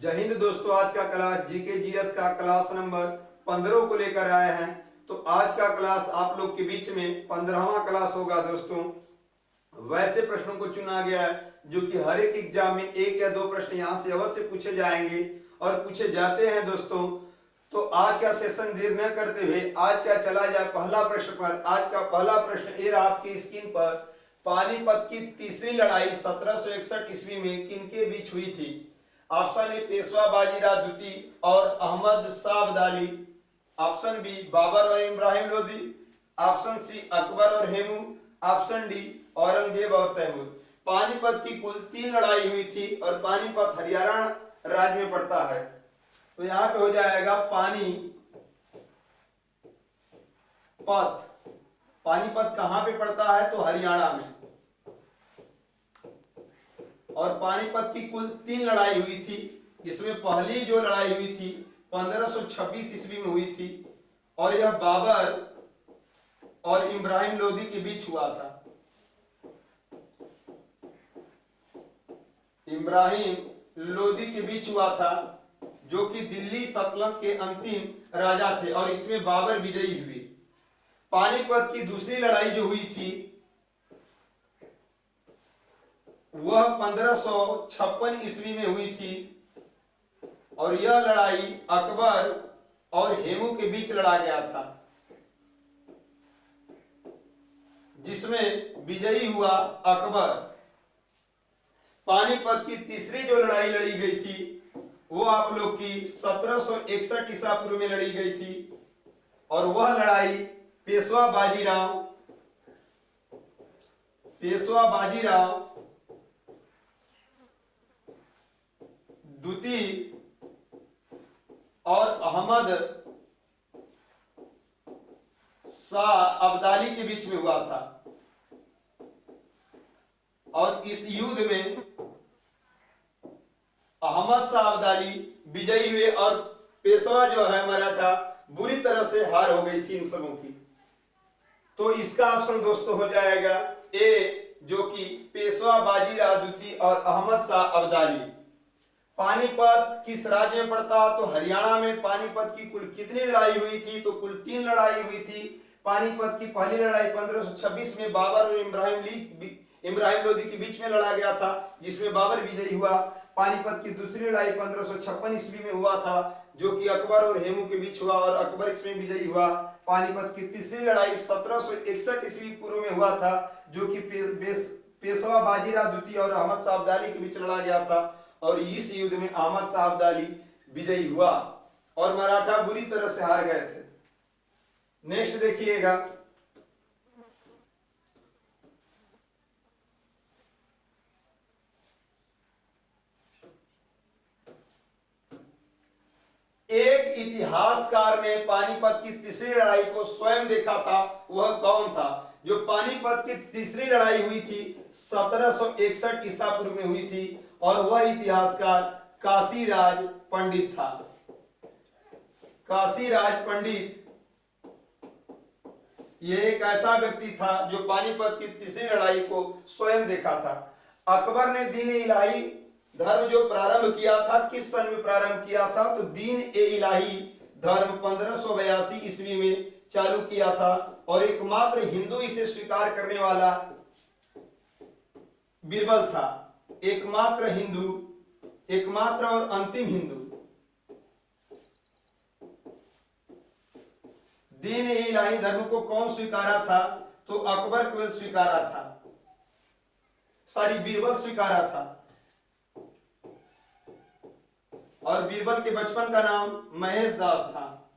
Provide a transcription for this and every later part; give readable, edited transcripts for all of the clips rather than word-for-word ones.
जय हिंद दोस्तों। आज का क्लास जीके जीएस का क्लास नंबर 15 को लेकर आए हैं। तो आज का क्लास आप लोग के बीच में 15वां क्लास होगा दोस्तों। वैसे प्रश्नों को चुना गया है जो कि हर एक एग्जाम में एक या दो प्रश्न यहाँ से अवश्य पूछे जाएंगे और पूछे जाते हैं दोस्तों। तो आज का सेशन देर न करते हुए आज का चला जाए पहला प्रश्न पर। आज का पहला प्रश्न ये रहा आपकी स्क्रीन पर। पानीपत की तीसरी लड़ाई 1761 ईस्वी में किनके बीच हुई थी? ऑप्शन ए पेशवा बाजीराव द्वितीय और अहमद शाह अब्दाली। ऑप्शन बी बाबर और इब्राहिम लोदी। ऑप्शन सी अकबर और हेमू। ऑप्शन डी औरंगजेब और तैमूर। पानीपत की कुल 3 लड़ाई हुई थी और पानीपत हरियाणा राज्य में पड़ता है। तो यहां पे हो जाएगा पानीपत। पानीपत कहां पे पड़ता है? तो हरियाणा में। और पानीपत की कुल 3 लड़ाई हुई थी। इसमें पहली जो लड़ाई हुई थी 1526 ईस्वी में हुई थी और यह बाबर और इब्राहिम लोदी के बीच हुआ था। इब्राहिम लोदी के बीच हुआ था जो कि दिल्ली सल्तनत के अंतिम राजा थे और इसमें बाबर विजयी हुए। पानीपत की दूसरी लड़ाई जो हुई थी वह 1556 ईस्वी में हुई थी और यह लड़ाई अकबर और हेमू के बीच लड़ा गया था जिसमें विजयी हुआ अकबर। पानीपत की तीसरी जो लड़ाई लड़ी गई थी वो आप लोग की 1761 ईसा पूर्व में लड़ी गई थी और वह लड़ाई पेशवा बाजीराव द्वितीय और अहमद शाह अब्दाली के बीच में हुआ था। और इस युद्ध में अहमद शाह अब्दाली विजयी हुए और पेशवा जो है मराठा बुरी तरह से हार हो गई थी इन सबों की। तो इसका ऑप्शन दोस्तों हो जाएगा ए, जो कि पेशवा बाजीराव द्वितीय और अहमद शाह अब्दाली। पानीपत किस राज्य में पड़ता? तो हरियाणा में। पानीपत की कुल कितनी लड़ाई हुई थी? तो कुल 3 लड़ाई हुई थी। पानीपत की पहली लड़ाई 1526 में बाबर और इब्राहिम लोदी के बीच में लड़ा गया था जिसमें बाबर विजयी हुआ। पानीपत की दूसरी लड़ाई 1556 ईस्वी में हुआ था जो कि अकबर और हेमू के बीच हुआ और अकबर इसमें विजयी हुआ। पानीपत की तीसरी लड़ाई 1761 ईस्वी पूर्व में हुआ था जो कि पेशवा बाजीराव द्वितीय और अहमद शाह अब्दाली के बीच लड़ा गया था और इस युद्ध में अहमद शाह अब्दाली विजयी हुआ और मराठा बुरी तरह से हार गए थे। नेक्स्ट देखिएगा। एक इतिहासकार ने पानीपत की तीसरी लड़ाई को स्वयं देखा था, वह कौन था? जो पानीपत की तीसरी लड़ाई हुई थी 1761 ईसा पूर्व में हुई थी और वह इतिहासकार काशीराज पंडित था। काशीराज पंडित यह एक ऐसा व्यक्ति था जो पानीपत की तीसरी लड़ाई को स्वयं देखा था। अकबर ने दीन इलाही धर्म जो प्रारंभ किया था किस सन में प्रारंभ किया था? तो दीन ए इलाही धर्म 1582 ईस्वी में चालू किया था और एकमात्र हिंदू इसे स्वीकार करने वाला बीरबल था। एकमात्र हिंदू, एकमात्र और अंतिम हिंदू। दीन ए इलाही धर्म को कौन स्वीकारा था? तो अकबर को स्वीकारा था, बीरबल स्वीकारा था। और बीरबल के बचपन का नाम महेश दास था।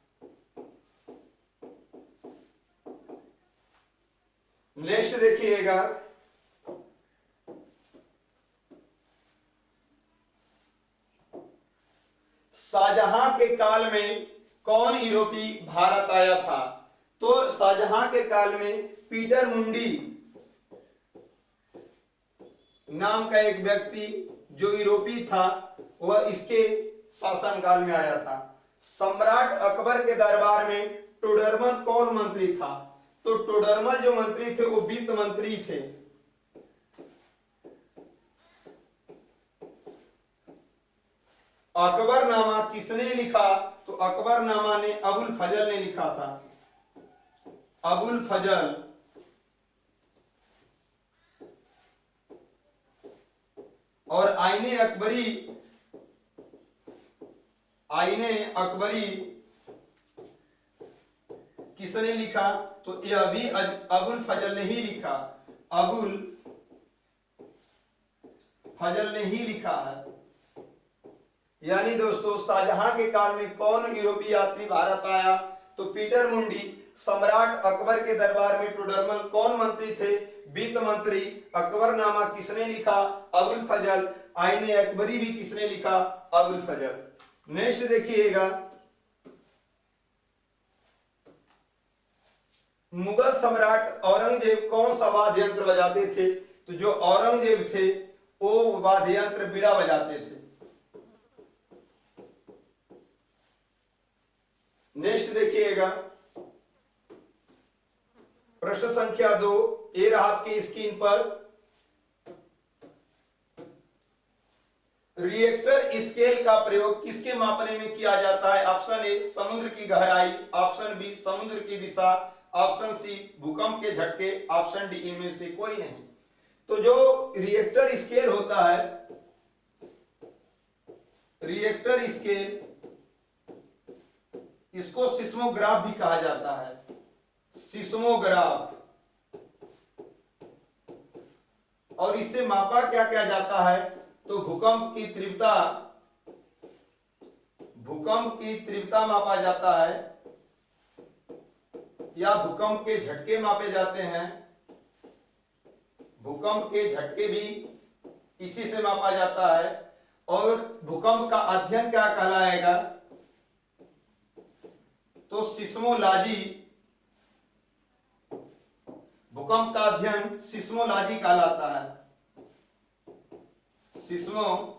नेक्स्ट देखिएगा। शाहजहां के काल में कौन यूरोपी भारत आया था? तो शाहजहां के काल में पीटर मुंडी नाम का एक व्यक्ति जो यूरोपी था वह इसके शासनकाल में आया था। सम्राट अकबर के दरबार में टोडरमल कौन मंत्री था? तो टोडरमल जो मंत्री थे वो वित्त मंत्री थे। अकबरनामा किसने लिखा? तो अकबरनामा ने अबुल फजल ने लिखा था। अबुल फजल। और आईने अकबरी, आईने अकबरी किसने लिखा? तो यह भी अबुल फजल ने ही लिखा। अबुल फजल ने ही लिखा है। यानी दोस्तों शाहजहां के काल में कौन यूरोपीय यात्री भारत आया? तो पीटर मुंडी। सम्राट अकबर के दरबार में टोडरमल कौन मंत्री थे? वित्त मंत्री। अकबरनामा किसने लिखा? अबुल फजल। आईने अकबरी भी किसने लिखा? अबुल फजल। नेक्स्ट देखिएगा, मुगल सम्राट औरंगजेब कौन सा वाद्य यंत्र बजाते थे? तो जो औरंगजेब थे वो वाद्य यंत्र बीड़ा बजाते थे। नेक्स्ट देखिएगा, प्रश्न संख्या 2 ये रहा आपकी स्क्रीन पर। रिएक्टर स्केल का प्रयोग किसके मापने में किया जाता है? ऑप्शन ए समुद्र की गहराई, ऑप्शन बी समुद्र की दिशा, ऑप्शन सी भूकंप के झटके, ऑप्शन डी इनमें से कोई नहीं। तो जो रिएक्टर स्केल होता है, रिएक्टर स्केल, इसको सिस्मोग्राफ भी कहा जाता है। सिस्मोग्राफ। और इससे मापा क्या किया जाता है? तो भूकंप की तीव्रता, भूकंप की तीव्रता मापा जाता है या भूकंप के झटके मापे जाते हैं। भूकंप के झटके भी इसी से मापा जाता है। और भूकंप का अध्ययन क्या कहलाएगा? तो सिस्मोलॉजी। भूकंप का अध्ययन सिस्मोलॉजी कहलाता है। सिस्मोलॉजी।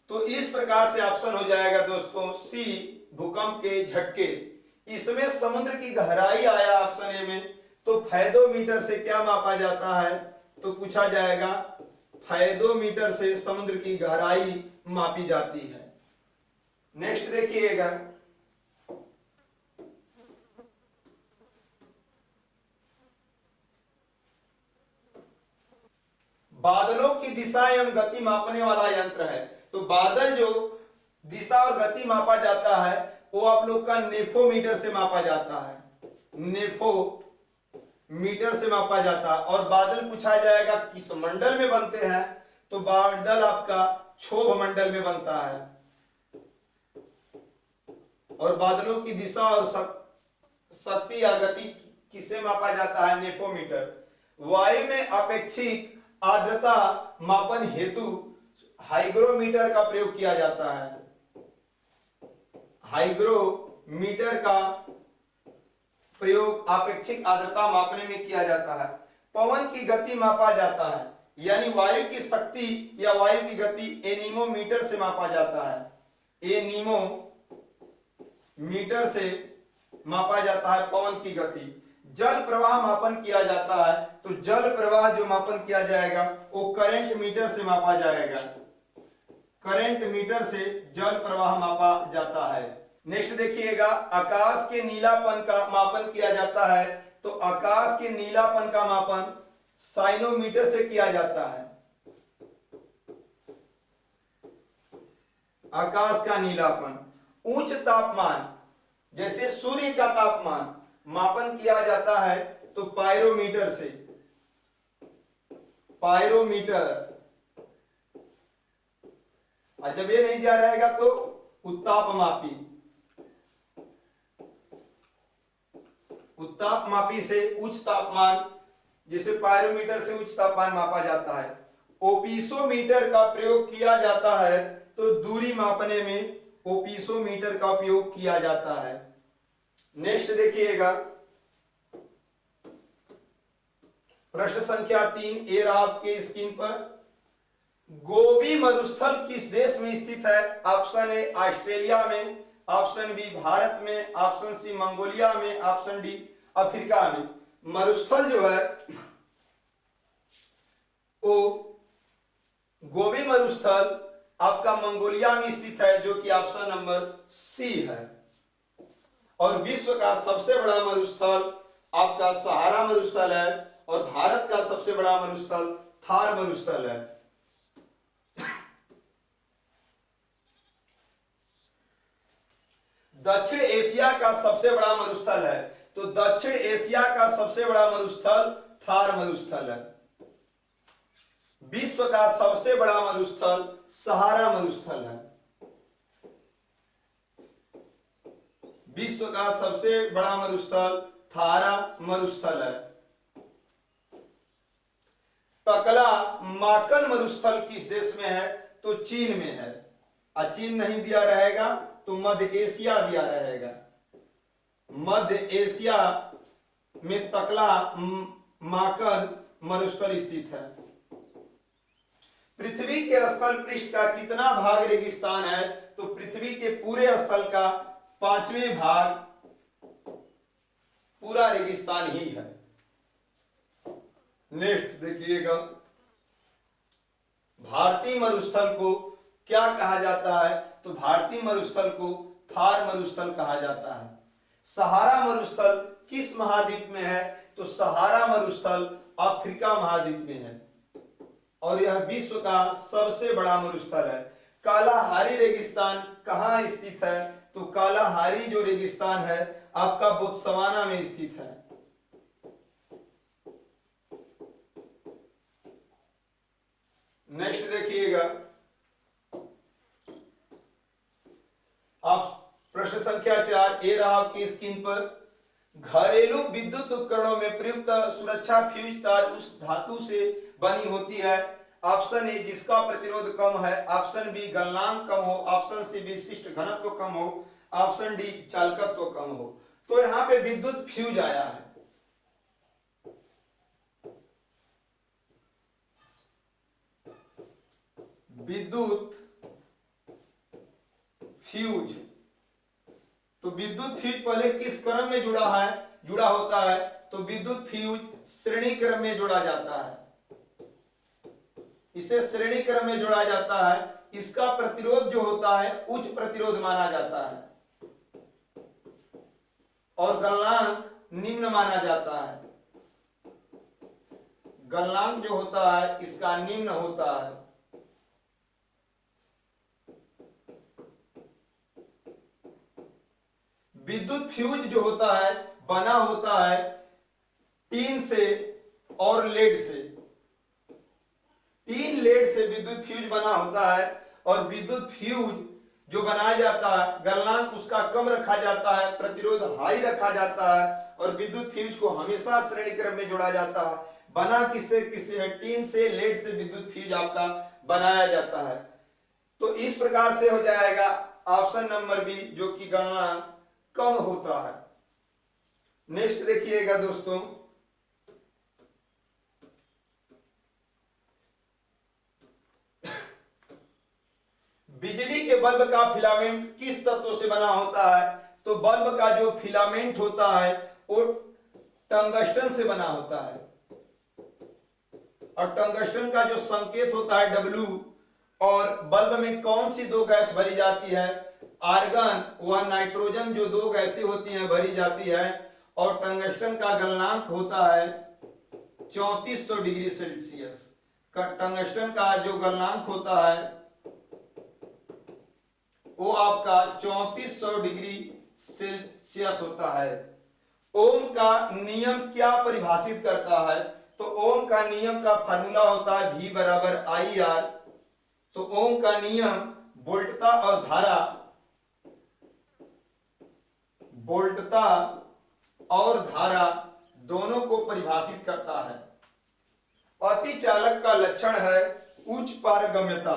तो इस प्रकार से ऑप्शन हो जाएगा दोस्तों सी भूकंप के झटके। इसमें समुद्र की गहराई आया ऑप्शन ए में। तो फैदोमीटर से क्या मापा जाता है? तो पूछा जाएगा फैदोमीटर से समुद्र की गहराई मापी जाती है। नेक्स्ट देखिएगा, बादलों की दिशा एवं गति मापने वाला यंत्र है। तो बादल जो दिशा और गति मापा जाता है वो आप लोग का नेफोमीटर से मापा जाता है। नेफोमीटर से मापा जाता है। और बादल पूछा जाएगा किस मंडल में बनते हैं? तो बादल आपका क्षोभ मंडल में बनता है। और बादलों की दिशा और शक्ति या गति किससे मापा जाता है? नेफोमीटर। वायु में अपेक्षित आर्द्रता मापन हेतु हाइग्रोमीटर का प्रयोग किया जाता है। हाइग्रोमीटर का प्रयोग अपेक्षित आर्द्रता मापने में किया जाता है। पवन की गति मापा जाता है, यानी वायु की शक्ति या वायु की गति एनीमोमीटर से मापा जाता है। एनीमोमीटर से मापा जाता है पवन की गति। जल प्रवाह मापन किया जाता है। तो जल प्रवाह जो मापन किया जाएगा वो करंट मीटर से मापा जाएगा। करंट मीटर से जल प्रवाह मापा जाता है। नेक्स्ट देखिएगा, आकाश के नीलापन का मापन किया जाता है। तो आकाश के नीलापन का मापन साइनोमीटर से किया जाता है। आकाश का नीलापन। उच्च तापमान जैसे सूर्य का तापमान मापन किया जाता है तो पायरोमीटर से। पायरोमीटर। और जब ये नहीं दिया रहेगा तो उत्तापमापी। उत्तापमापी से उच्च तापमान, जिसे पायरोमीटर से उच्च तापमान मापा जाता है। ओपिसोमीटर का प्रयोग किया जाता है तो दूरी मापने में ओपिसोमीटर का उपयोग किया जाता है। नेक्स्ट देखिएगा, प्रश्न संख्या 3 ए रहा आपके स्क्रीन पर। गोबी मरुस्थल किस देश में स्थित है? ऑप्शन ए ऑस्ट्रेलिया में, ऑप्शन बी भारत में, ऑप्शन सी मंगोलिया में, ऑप्शन डी अफ्रीका में। मरुस्थल जो है वो गोबी मरुस्थल आपका मंगोलिया में स्थित है, जो कि ऑप्शन नंबर सी है। और विश्व का सबसे बड़ा मरुस्थल आपका सहारा मरुस्थल है, और भारत का सबसे बड़ा मरुस्थल थार मरुस्थल है। दक्षिण एशिया का सबसे बड़ा मरुस्थल है, तो दक्षिण एशिया का सबसे बड़ा मरुस्थल थार मरुस्थल है। विश्व का सबसे बड़ा मरुस्थल सहारा मरुस्थल है। विश्व का सबसे बड़ा मरुस्थल थारा मरुस्थल है। टकला माकन मरुस्थल किस देश में है? तो चीन में है। चीन नहीं दिया रहेगा तो मध्य एशिया दिया रहेगा। मध्य एशिया में टकला माकन मरुस्थल स्थित है। पृथ्वी के स्थल पृष्ठ का कितना भाग रेगिस्तान है? तो पृथ्वी के पूरे स्थल का 5वें भाग पूरा रेगिस्तान ही है। नेक्स्ट देखिएगा, भारतीय मरुस्थल को क्या कहा जाता है? तो भारतीय मरुस्थल को थार मरुस्थल कहा जाता है। सहारा मरुस्थल किस महाद्वीप में है? तो सहारा मरुस्थल अफ्रीका महाद्वीप में है, और यह विश्व का सबसे बड़ा मरुस्थल है। कालाहारी रेगिस्तान कहाँ स्थित है? तो कालाहारी जो रेगिस्तान है आपका बोत्सवाना में स्थित है। नेक्स्ट देखिएगा, आप प्रश्न संख्या 4 ए रहा आपकी स्क्रीन पर। घरेलू विद्युत उपकरणों में प्रयुक्त सुरक्षा फ्यूज तार उस धातु से बनी होती है। ऑप्शन ए जिसका प्रतिरोध कम है, ऑप्शन बी गलनांक कम हो, ऑप्शन सी विशिष्ट घनत्व कम हो, ऑप्शन डी चालकत्व कम हो। तो यहां पे विद्युत फ्यूज आया है। विद्युत फ्यूज, तो विद्युत फ्यूज पहले किस क्रम में जुड़ा होता है? तो विद्युत फ्यूज श्रेणी क्रम में जोड़ा जाता है। इसे श्रेणी क्रम में जोड़ा जाता है। इसका प्रतिरोध जो होता है उच्च प्रतिरोध माना जाता है, और गलनांक निम्न माना जाता है। गलनांक जो होता है इसका निम्न होता है। विद्युत फ्यूज जो होता है बना होता है टीन से और लेड से। टीन लेड से विद्युत फ्यूज बना होता है, और विद्युत फ्यूज जो बनाया जाता है गलनांक उसका कम रखा जाता है, प्रतिरोध हाई रखा जाता है, और विद्युत फ्यूज को हमेशा श्रेणी क्रम में जोड़ा जाता है। बना किससे है? टीन से लेड से विद्युत फ्यूज आपका बनाया जाता है। तो इस प्रकार से हो जाएगा ऑप्शन नंबर बी, जो कि गलनांक कम होता है। नेक्स्ट देखिएगा दोस्तों, बिजली के बल्ब का फिलामेंट किस तत्व से बना होता है? तो बल्ब का जो फिलामेंट होता है वो टंगस्टन से बना होता है, और टंगस्टन का जो संकेत होता है W, और बल्ब में कौन सी दो गैस भरी जाती है? आर्गन व नाइट्रोजन जो दो गैसें होती हैं भरी जाती है, और टंगस्टन का गलनांक होता है 3400 डिग्री सेल्सियस। टंगस्टन का जो गलनांक होता है वो आपका 3400 डिग्री सेल्सियस होता है। ओम का नियम क्या परिभाषित करता है? तो ओम का नियम का फार्मूला होता है V बराबर IR। तो ओम का नियम वोल्टता और धारा दोनों को परिभाषित करता है। अतिचालक का लक्षण है उच्च पारगम्यता।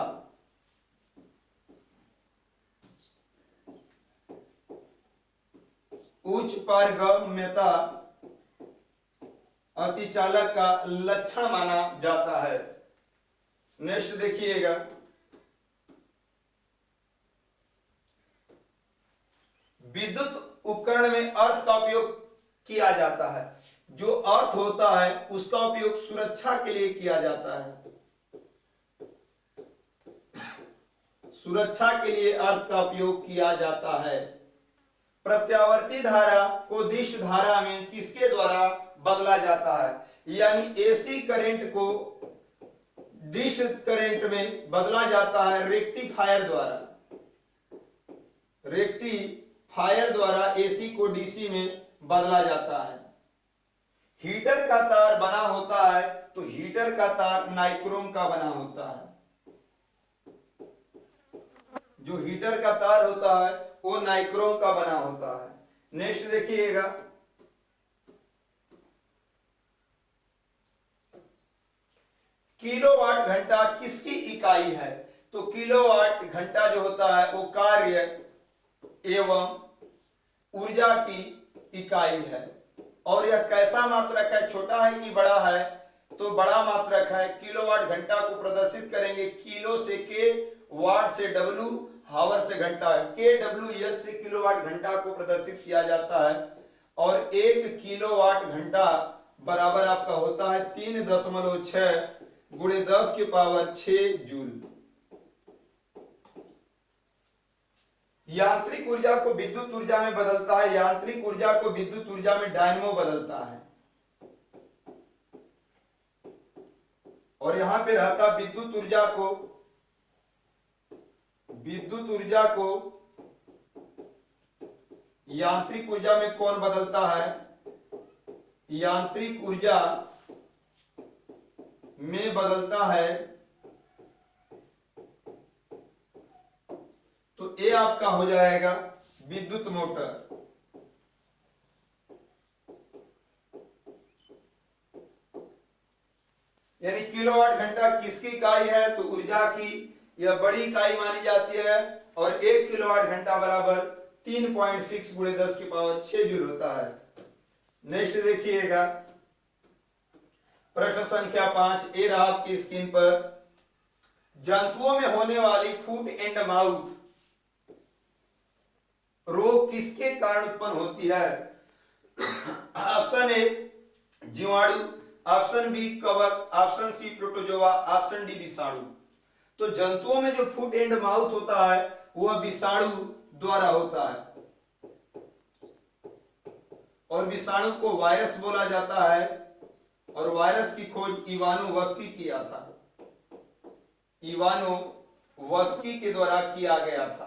उच्च पारगम्यता अतिचालक का लक्षण माना जाता है। नेक्स्ट देखिएगा, विद्युत उपकरण में अर्थ का उपयोग किया जाता है। जो अर्थ होता है उसका उपयोग सुरक्षा के लिए किया जाता है। सुरक्षा के लिए अर्थ का उपयोग किया जाता है। प्रत्यावर्ती धारा को दिष्ट धारा में किसके द्वारा बदला जाता है, यानी एसी करंट को डिश करंट में बदला जाता है रेक्टिफायर द्वारा। रेक्टिफायर द्वारा एसी को डीसी में बदला जाता है। हीटर का तार बना होता है तो हीटर का तार नाइक्रोम का बना होता है। जो हीटर का तार होता है वो नाइक्रोम का बना होता है। नेक्स्ट देखिएगा, किलोवाट घंटा किसकी इकाई है, तो किलोवाट घंटा जो होता है वो कार्य एवं ऊर्जा की इकाई है। और यह कैसा मात्रक है, छोटा है कि बड़ा है, तो बड़ा मात्रक है। किलोवाट घंटा को प्रदर्शित करेंगे किलो से के, वाट से डब्लू, हावर से घंटा। के डब्ल्यू एस से किलोवाट घंटा को प्रदर्शित किया जाता है। और 1 किलोवाट घंटा बराबर आपका होता है 3.6 गुणे 10 की पावर 6 जूल। यांत्रिक ऊर्जा को विद्युत ऊर्जा में बदलता है, यांत्रिक ऊर्जा को विद्युत ऊर्जा में डायनमो बदलता है। और यहां पे रहता विद्युत ऊर्जा को यांत्रिक ऊर्जा में कौन बदलता है, यांत्रिक ऊर्जा में बदलता है तो ये आपका हो जाएगा विद्युत मोटर। यानी किलोवाट घंटा किसकी इकाई है, तो ऊर्जा की यह बड़ी इकाई मानी जाती है। और 1 किलोवाट घंटा बराबर 3.6 गुणे 10 की पावर 6 जूल होता है। नेक्स्ट देखिएगा, प्रश्न संख्या 5 ए रहा आपकी स्क्रीन पर। जंतुओं में होने वाली फुट एंड माउथ रोग किसके कारण उत्पन्न होती है, ऑप्शन ए जीवाणु, ऑप्शन बी कवक, option C protozoa, option D विषाणु। तो जंतुओं में जो फुट एंड माउथ होता है वह विषाणु द्वारा होता है। और विषाणु को वायरस बोला जाता है। और वायरस की खोज इवानोवस्की किया था, इवानोवस्की के द्वारा किया गया था।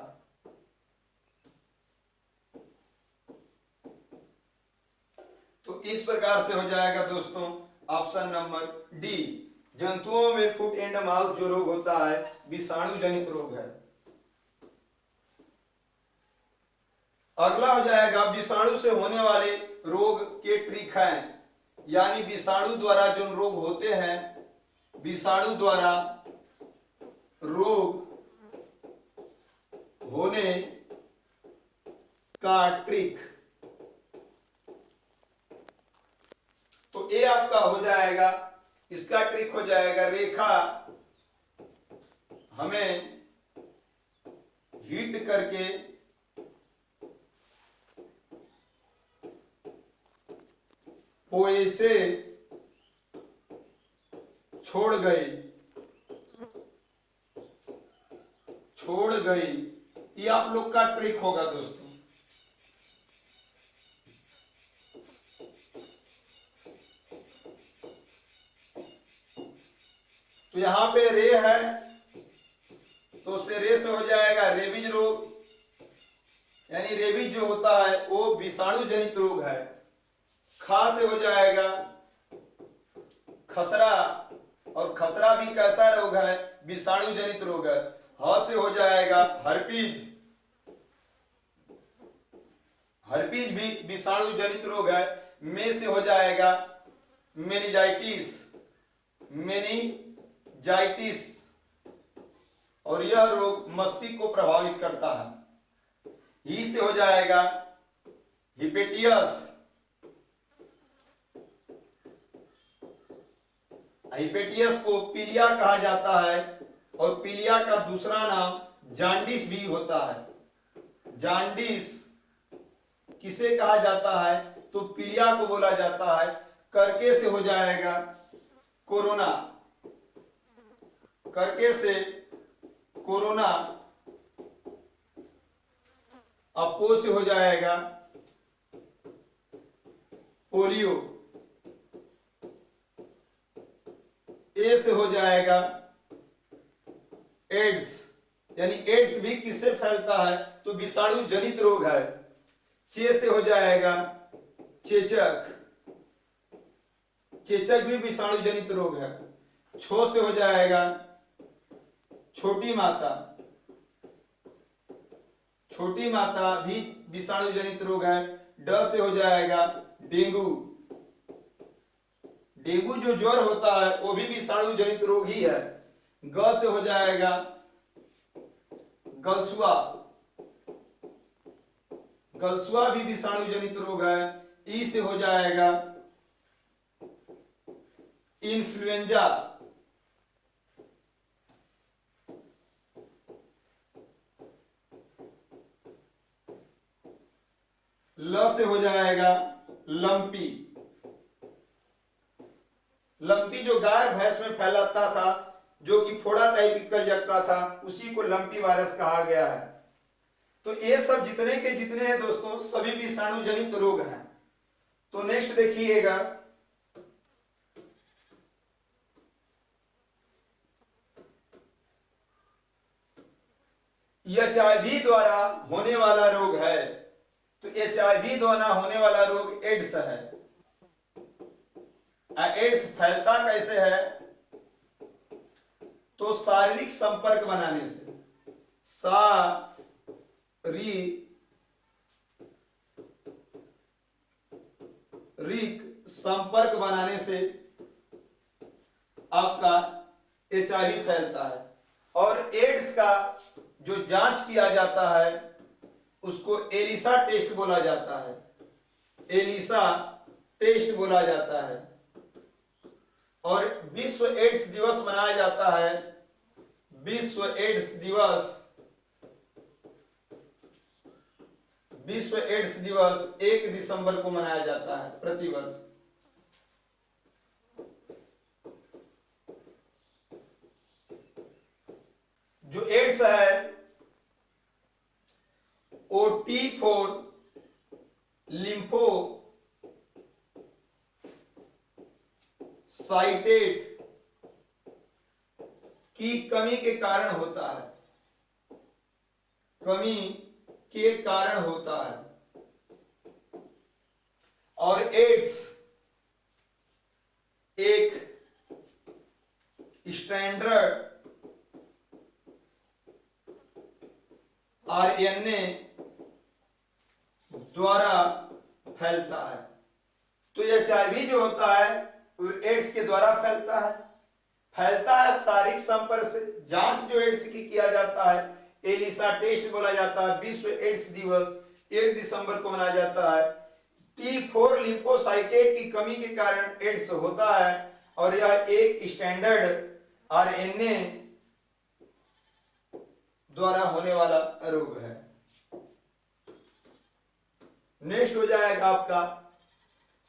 तो इस प्रकार से हो जाएगा दोस्तों ऑप्शन नंबर डी, जंतुओं में फुट एंड माउथ जो रोग होता है विषाणु जनित रोग है। अगला हो जाएगा विषाणु से होने वाले रोग के ट्रिक हैं, यानी विषाणु द्वारा जो रोग होते हैं, विषाणु द्वारा रोग होने का ट्रिक। तो ये आपका हो जाएगा, इसका ट्रिक हो जाएगा रेखा हमें हिट करके पोए से छोड़ गई। ये आप लोग का ट्रिक होगा दोस्तों। तो यहां पे रे है तो उससे रे से हो जाएगा रेबीज रोग, यानी रेबीज जो होता है वो विषाणु जनित रोग है। खा से हो जाएगा खसरा, और खसरा भी कैसा रोग है, विषाणु जनित रोग है। ह से हो जाएगा हर्पीज, हर्पीज भी विषाणु जनित रोग है। में से हो जाएगा मेनिंजाइटिस, मेनिंजाइटिस, और यह रोग मस्तिष्क को प्रभावित करता है। ही से हो जाएगा हिपेटियस, हिपेटियस को पीलिया कहा जाता है, और पीलिया का दूसरा नाम जांडिस भी होता है। जांडिस किसे कहा जाता है, तो पीलिया को बोला जाता है। करके से हो जाएगा कोरोना, करके से कोरोना, अब पो से हो जाएगा पोलियो, ए से हो जाएगा एड्स, यानी एड्स भी किससे फैलता है, तो विषाणु जनित रोग है। चे से हो जाएगा चेचक, चेचक भी विषाणु जनित रोग है। छो से हो जाएगा छोटी माता, छोटी माता भी विषाणु जनित रोग है। ड से हो जाएगा डेंगू, डेंगू जो ज्वर होता है वो भी विषाणु जनित रोग ही है। ग से हो जाएगा गलसुआ, गलसुआ भी विषाणु जनित रोग है। ई से हो जाएगा इन्फ्लुएंजा, ल से हो जाएगा लंपी, लंपी जो गाय भैंस में फैलाता था, जो कि फोड़ा टाइप निकल जाता था, उसी को लंपी वायरस कहा गया है। तो ये सब जितने के जितने हैं दोस्तों, सभी विषाणु जनित रोग हैं। तो नेक्स्ट देखिएगा, एचआईवी द्वारा होने वाला रोग है। तो एचआईवी द्वारा होने वाला रोग एड्स है। एड्स फैलता कैसे है, तो शारीरिक संपर्क बनाने से, शारीरिक संपर्क बनाने से आपका एचआईवी फैलता है। और एड्स का जो जांच किया जाता है उसको एलिसा टेस्ट बोला जाता है, एलिसा टेस्ट बोला जाता है। और विश्व एड्स दिवस मनाया जाता है, विश्व एड्स दिवस, विश्व एड्स दिवस 1 दिसंबर को मनाया जाता है प्रतिवर्ष। जो एड्स है OT4 लिम्फोसाइटेट की कमी के कारण होता है, कमी के कारण होता है। और एड्स एक स्टैंडर्ड आरएनए द्वारा फैलता है। तो एचआईवी जो होता है वो एड्स के द्वारा फैलता है, शारीरिक संपर्क से। जांच जो एड्स की किया जाता है एलिसा टेस्ट बोला जाता है। विश्व एड्स दिवस 1 दिसंबर को मनाया जाता है। T4 लिम्फोसाइटेट की कमी के कारण एड्स होता है और यह एक स्टैंडर्ड आरएनए द्वारा होने वाला रोग है। नेक्स्ट हो जाएगा आपका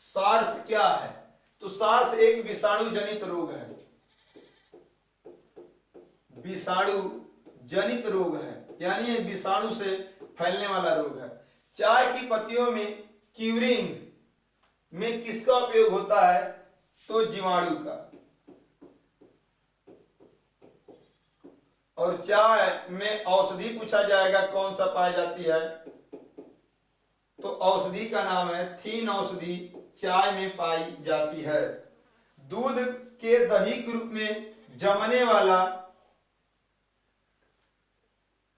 सार्स क्या है, तो सार्स एक विषाणु जनित रोग है, विषाणु जनित रोग है, यानी ये विषाणु से फैलने वाला रोग है। चाय की पत्तियों में क्यूरिंग में किसका उपयोग होता है, तो जीवाणु का। और चाय में औषधि पूछा जाएगा कौन सा पाई जाती है, तो औषधि का नाम है थीन औषधि चाय में पाई जाती है। दूध के दही के रूप में जमने वाला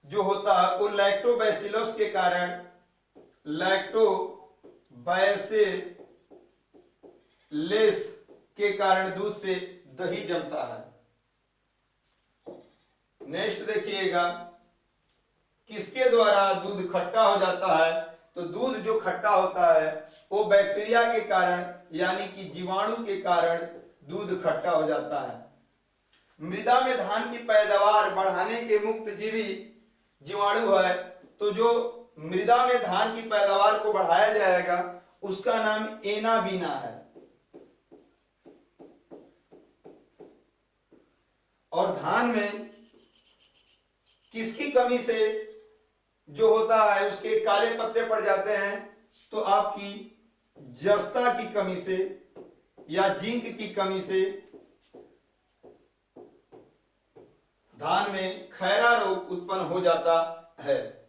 जो होता है वो लैक्टोबैसिलस के कारण, लैक्टोबैसिलस के कारण दूध से दही जमता है। नेक्स्ट देखिएगा, किसके द्वारा दूध खट्टा हो जाता है, तो दूध जो खट्टा होता है वो बैक्टीरिया के कारण यानी कि जीवाणु के कारण दूध खट्टा हो जाता है। मृदा में धान की पैदावार बढ़ाने के मुक्त जीवी जीवाणु है, तो जो मृदा में धान की पैदावार को बढ़ाया जाएगा उसका नाम एनाबीना है। और धान में किसकी कमी से जो होता है उसके काले पत्ते पड़ जाते हैं, तो आपकी जस्ता की कमी से या जिंक की कमी से धान में खैरा रोग उत्पन्न हो जाता है।